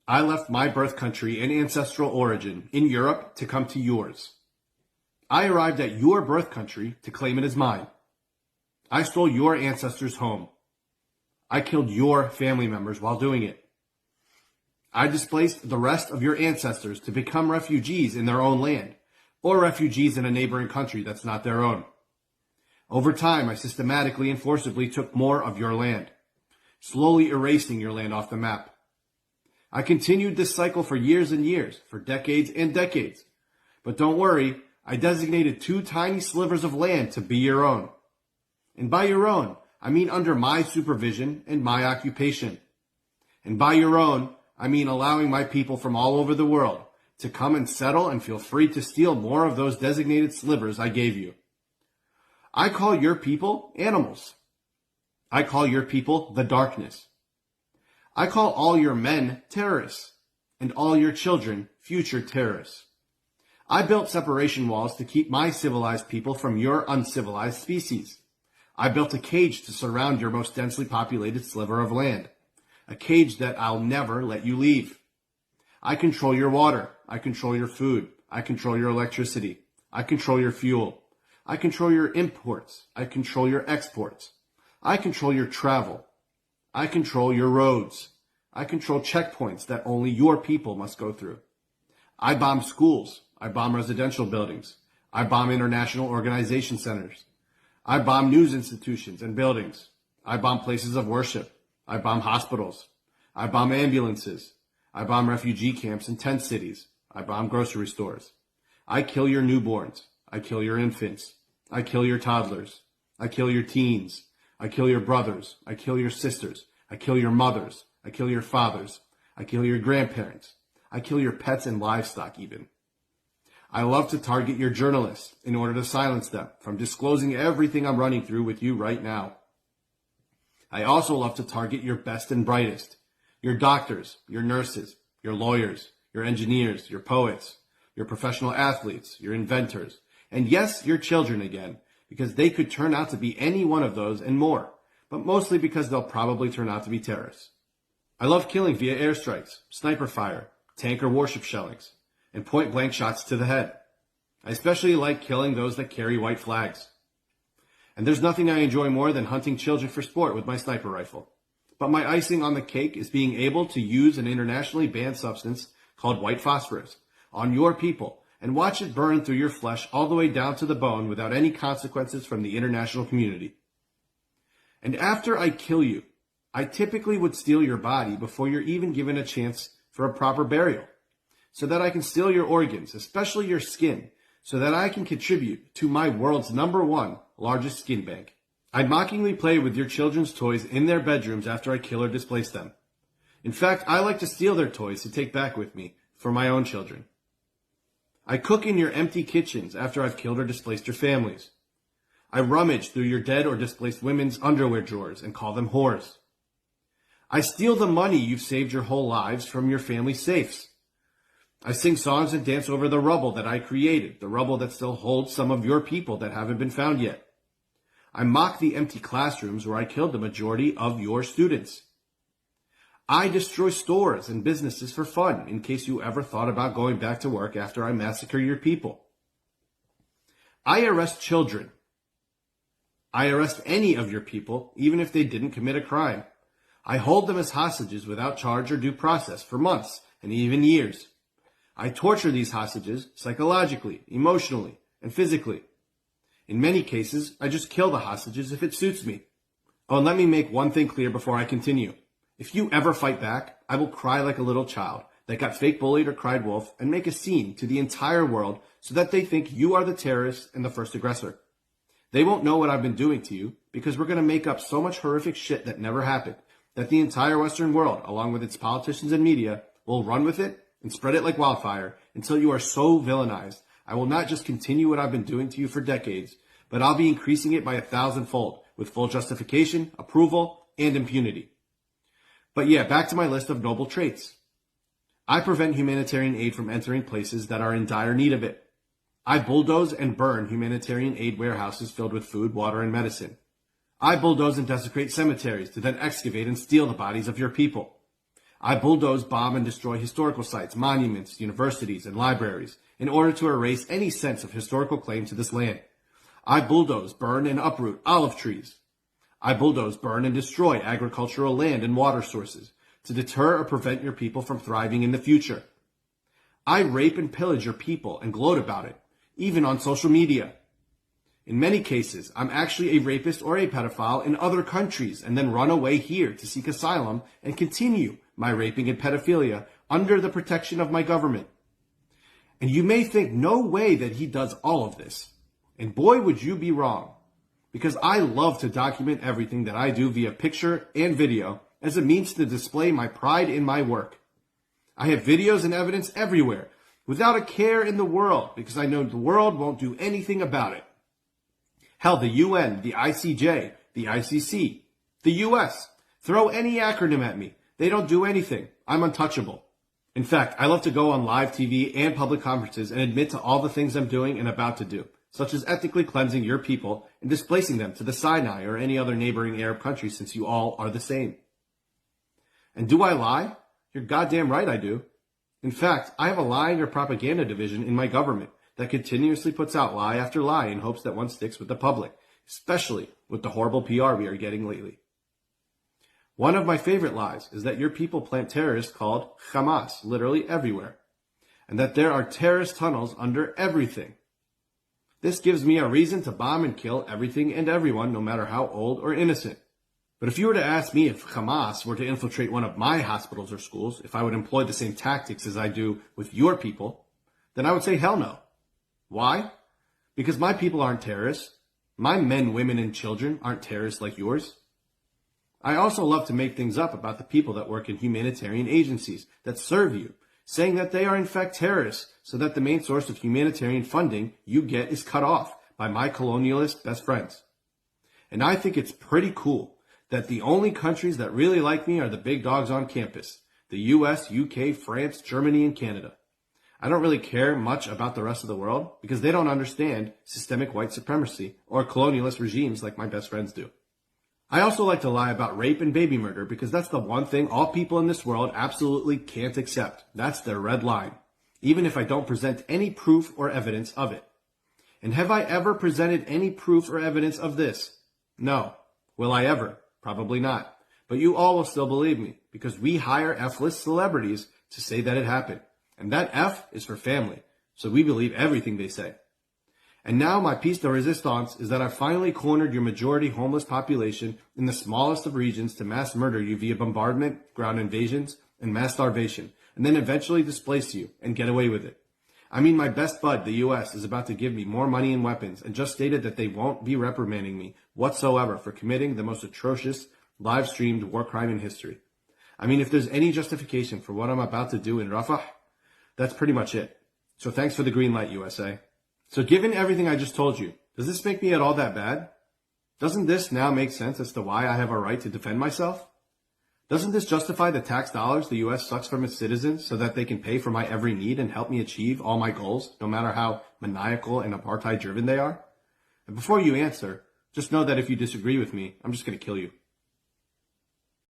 I left my birth country and ancestral origin in Europe to come to yours. I arrived at your birth country to claim it as mine. I stole your ancestors' home. I killed your family members while doing it. I displaced the rest of your ancestors to become refugees in their own land, or refugees in a neighboring country that's not their own. Over time, I systematically and forcibly took more of your land, slowly erasing your land off the map. I continued this cycle for years and years, for decades and decades. But don't worry, I designated 2 tiny slivers of land to be your own. And by your own, I mean under my supervision and my occupation. And by your own, I mean allowing my people from all over the world to come and settle and feel free to steal more of those designated slivers I gave you. I call your people animals. I call your people the darkness. I call all your men terrorists, and all your children future terrorists. I built separation walls to keep my civilized people from your uncivilized species. I built a cage to surround your most densely populated sliver of land, a cage that I'll never let you leave. I control your water. I control your food. I control your electricity. I control your fuel. I control your imports. I control your exports. I control your travel. I control your roads. I control checkpoints that only your people must go through. I bomb schools. I bomb residential buildings. I bomb international organization centers. I bomb news institutions and buildings. I bomb places of worship. I bomb hospitals. I bomb ambulances. I bomb refugee camps in tent cities. I bomb grocery stores. I kill your newborns. I kill your infants. I kill your toddlers. I kill your teens. I kill your brothers. I kill your sisters. I kill your mothers. I kill your fathers. I kill your grandparents. I kill your pets and livestock even. I love to target your journalists in order to silence them from disclosing everything I'm running through with you right now. I also love to target your best and brightest, your doctors, your nurses, your lawyers, your engineers, your poets, your professional athletes, your inventors, and yes, your children again, because they could turn out to be any one of those and more, but mostly because they'll probably turn out to be terrorists. I love killing via airstrikes, sniper fire, tank or warship shellings, and point-blank shots to the head. I especially like killing those that carry white flags. And there's nothing I enjoy more than hunting children for sport with my sniper rifle. But my icing on the cake is being able to use an internationally banned substance called white phosphorus on your people and watch it burn through your flesh all the way down to the bone without any consequences from the international community. And after I kill you, I typically would steal your body before you're even given a chance for a proper burial, so that I can steal your organs, especially your skin, so that I can contribute to my world's #1 largest skin bank. I mockingly play with your children's toys in their bedrooms after I kill or displace them. In fact, I like to steal their toys to take back with me for my own children. I cook in your empty kitchens after I've killed or displaced your families. I rummage through your dead or displaced women's underwear drawers and call them whores. I steal the money you've saved your whole lives from your family safes. I sing songs and dance over the rubble that I created, the rubble that still holds some of your people that haven't been found yet. I mock the empty classrooms where I killed the majority of your students. I destroy stores and businesses for fun, in case you ever thought about going back to work after I massacre your people. I arrest children. I arrest any of your people, even if they didn't commit a crime. I hold them as hostages without charge or due process for months and even years. I torture these hostages psychologically, emotionally, and physically. In many cases, I just kill the hostages if it suits me. Oh, and let me make one thing clear before I continue. If you ever fight back, I will cry like a little child that got fake bullied or cried wolf and make a scene to the entire world so that they think you are the terrorist and the first aggressor. They won't know what I've been doing to you because we're going to make up so much horrific shit that never happened that the entire Western world, along with its politicians and media, will run with it and spread it like wildfire until you are so villainized. I will not just continue what I've been doing to you for decades, but I'll be increasing it by 1,000-fold with full justification, approval, and impunity. But yeah, back to my list of noble traits. I prevent humanitarian aid from entering places that are in dire need of it. I bulldoze and burn humanitarian aid warehouses filled with food, water, and medicine. I bulldoze and desecrate cemeteries to then excavate and steal the bodies of your people. I bulldoze, bomb, and destroy historical sites, monuments, universities, and libraries in order to erase any sense of historical claim to this land. I bulldoze, burn, and uproot olive trees. I bulldoze, burn, and destroy agricultural land and water sources to deter or prevent your people from thriving in the future. I rape and pillage your people and gloat about it, even on social media. In many cases, I'm actually a rapist or a pedophile in other countries and then run away here to seek asylum and continue my raping and pedophilia under the protection of my government. And you may think no way that he does all of this. And boy, would you be wrong. Because I love to document everything that I do via picture and video as a means to display my pride in my work. I have videos and evidence everywhere without a care in the world because I know the world won't do anything about it. Hell, the UN, the ICJ, the ICC, the US, throw any acronym at me. They don't do anything. I'm untouchable. In fact, I love to go on live TV and public conferences and admit to all the things I'm doing and about to do, such as ethnically cleansing your people and displacing them to the Sinai or any other neighboring Arab country since you all are the same. And do I lie? You're goddamn right I do. In fact, I have a lying or propaganda division in my government that continuously puts out lie after lie in hopes that one sticks with the public, especially with the horrible PR we are getting lately. One of my favorite lies is that your people plant terrorists called Hamas literally everywhere, and that there are terrorist tunnels under everything. This gives me a reason to bomb and kill everything and everyone, no matter how old or innocent. But if you were to ask me if Hamas were to infiltrate one of my hospitals or schools, if I would employ the same tactics as I do with your people, then I would say hell no. Why? Because my people aren't terrorists. My men, women, and children aren't terrorists like yours. I also love to make things up about the people that work in humanitarian agencies that serve you, saying that they are in fact terrorists so that the main source of humanitarian funding you get is cut off by my colonialist best friends. And I think it's pretty cool that the only countries that really like me are the big dogs on campus, the US, UK, France, Germany, and Canada. I don't really care much about the rest of the world because they don't understand systemic white supremacy or colonialist regimes like my best friends do. I also like to lie about rape and baby murder because that's the one thing all people in this world absolutely can't accept. That's their red line, even if I don't present any proof or evidence of it. And have I ever presented any proof or evidence of this? No. Will I ever? Probably not. But you all will still believe me because we hire F-list celebrities to say that it happened. And that F is for family, so we believe everything they say. And now my piece de resistance is that I finally cornered your majority homeless population in the smallest of regions to mass murder you via bombardment, ground invasions, and mass starvation, and then eventually displace you and get away with it. I mean, my best bud, the US, is about to give me more money and weapons and just stated that they won't be reprimanding me whatsoever for committing the most atrocious live-streamed war crime in history. I mean, if there's any justification for what I'm about to do in Rafah, that's pretty much it. So thanks for the green light, USA. So given everything I just told you, does this make me at all that bad? Doesn't this now make sense as to why I have a right to defend myself? Doesn't this justify the tax dollars the U.S. sucks from its citizens so that they can pay for my every need and help me achieve all my goals, no matter how maniacal and apartheid-driven they are? And before you answer, just know that if you disagree with me, I'm just going to kill you.